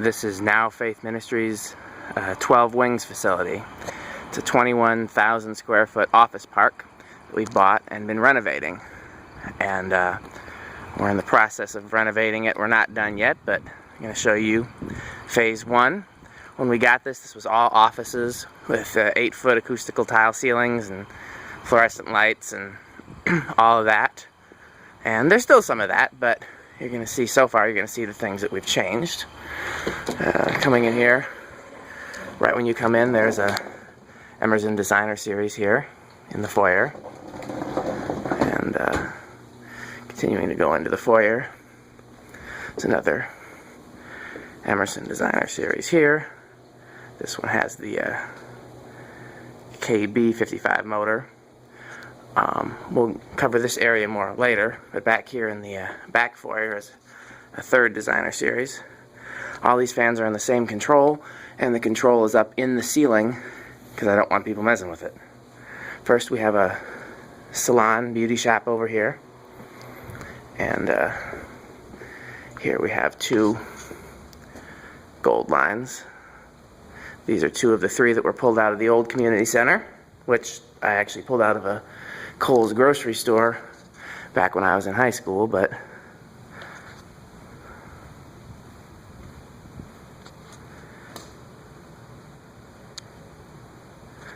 This is Now Faith Ministries 12 Wings facility. It's a 21,000 square foot office park that we've bought and been renovating. And we're in the process of renovating it. We're not done yet, but I'm going to show you phase one. When we got this was all offices with 8-foot acoustical tile ceilings and fluorescent lights and all of that. And there's still some of that, but you're going to see, so far, you're going to see the things that we've changed. Coming in here, right when you come in, there's a Emerson Designer Series here in the foyer. And continuing to go into the foyer, there's another Emerson Designer Series here. This one has the KB55 motor. We'll cover this area more later, but back here in the back foyer is a third Designer Series. All these fans are in the same control, and the control is up in the ceiling because I don't want people messing with it. First, we have a salon beauty shop over here, and here we have 2 gold lines. These are 2 of the 3 that were pulled out of the old community center, which I actually pulled out of a Kohl's grocery store back when I was in high school, but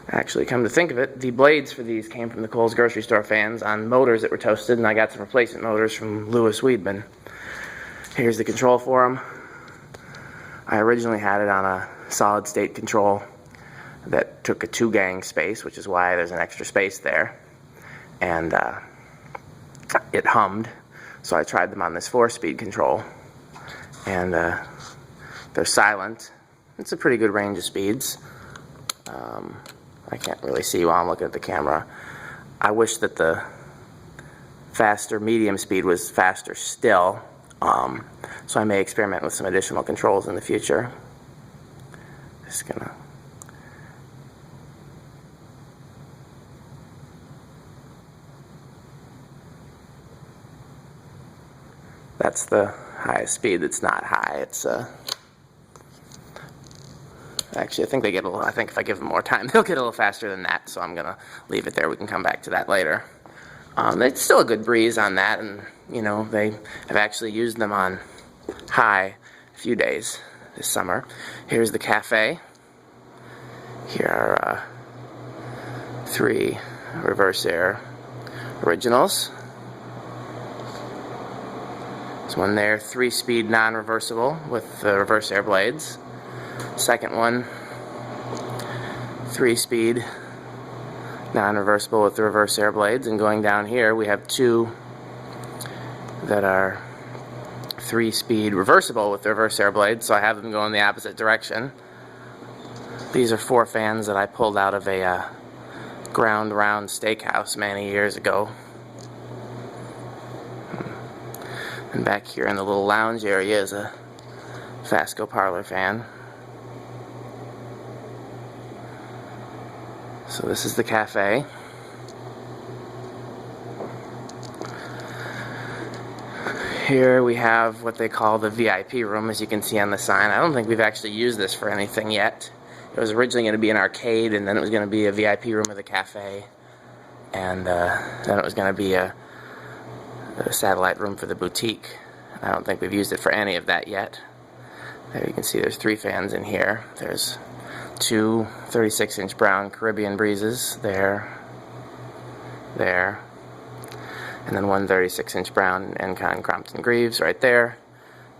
actually, come to think of it, the blades for these came from the Kohl's grocery store fans on motors that were toasted, and I got some replacement motors from Lewis Weedman. Here's the control for them. I originally had it on a solid state control that took a 2-gang space, which is why there's an extra space there. And it hummed, so I tried them on this 4-speed control, and they're silent. It's a pretty good range of speeds. I can't really see while I'm looking at the camera. I wish that the faster medium speed was faster still, so I may experiment with some additional controls in the future. Just gonna that's the highest speed that's not high. It's actually, I think they get a little, I think if I give them more time, they'll get a little faster than that, so I'm going to leave it there. We can come back to that later. It's still a good breeze on that, and, you know, they have actually used them on high a few days this summer. Here's the cafe. Here are 3 reverse air originals. There's one there, 3-speed non-reversible with the reverse air blades. Second one, 3-speed non-reversible with the reverse air blades. And going down here, we have 2 that are 3-speed reversible with the reverse air blades, so I have them go in the opposite direction. These are 4 fans that I pulled out of a ground round steakhouse many years ago. And back here in the little lounge area is a Fasco parlor fan. So this is the cafe. Here we have what they call the VIP room, as you can see on the sign. I don't think we've actually used this for anything yet. It was originally going to be an arcade, and then it was going to be a VIP room of the cafe, and then it was going to be a satellite room for the boutique. I don't think we've used it for any of that yet. There you can see there's 3 fans in here. There's 2 36-inch brown Caribbean breezes there, and then 1 36-inch brown Encon Crompton Greaves right there.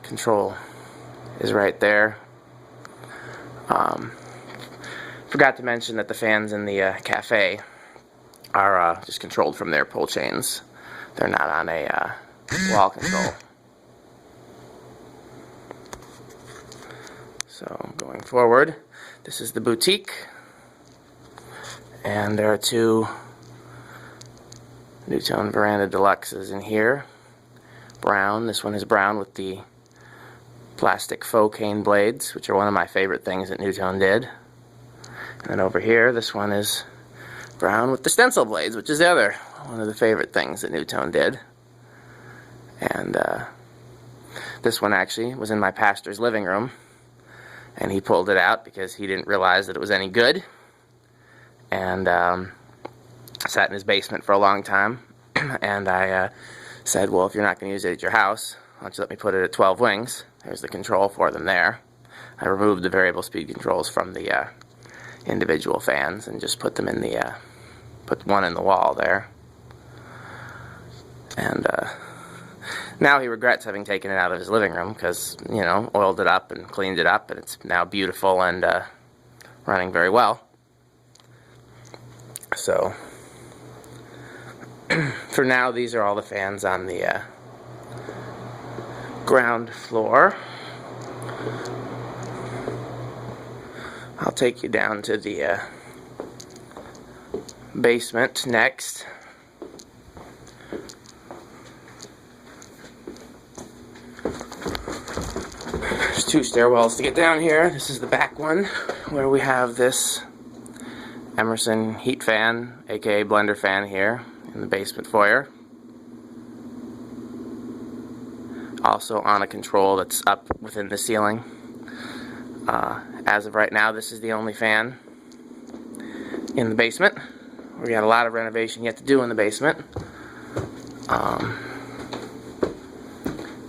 Control is right there. Forgot to mention that the fans in the cafe are just controlled from their pull chains. They're not on a wall control. So going forward, this is the boutique, and there are 2 Newtone Veranda Deluxes in here. Brown, this one is brown with the plastic faux cane blades, which are one of my favorite things that Newtone did. And then over here, this one is brown with the stencil blades, which is the other one of the favorite things that Newtone did. And this one actually was in my pastor's living room. and he pulled it out because he didn't realize that it was any good, and sat in his basement for a long time. And I said, well, if you're not going to use it at your house, why don't you let me put it at 12 wings. There's the control for them there. I removed the variable speed controls from the individual fans and just put them in the put one in the wall there. And now he regrets having taken it out of his living room because, you know, oiled it up and cleaned it up, and it's now beautiful and running very well. So for now, these are all the fans on the ground floor. I'll take you down to the basement next. There's 2 stairwells to get down here. This is the back one, where we have this Emerson heat fan, aka blender fan, here in the basement foyer. Also on a control that's up within the ceiling. As of right now, this is the only fan in the basement. We got a lot of renovation yet to do in the basement.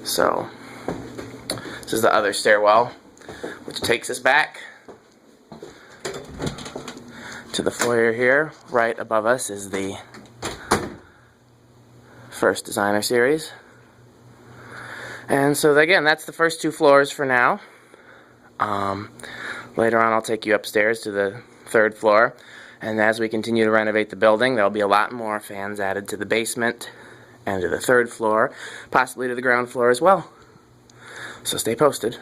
So this is the other stairwell, which takes us back to the foyer here. Right above us is the first designer series. And so again, that's the first 2 floors for now. Later on, I'll take you upstairs to the 3rd floor, and as we continue to renovate the building, there'll be a lot more fans added to the basement and to the 3rd floor, possibly to the ground floor as well. So stay posted.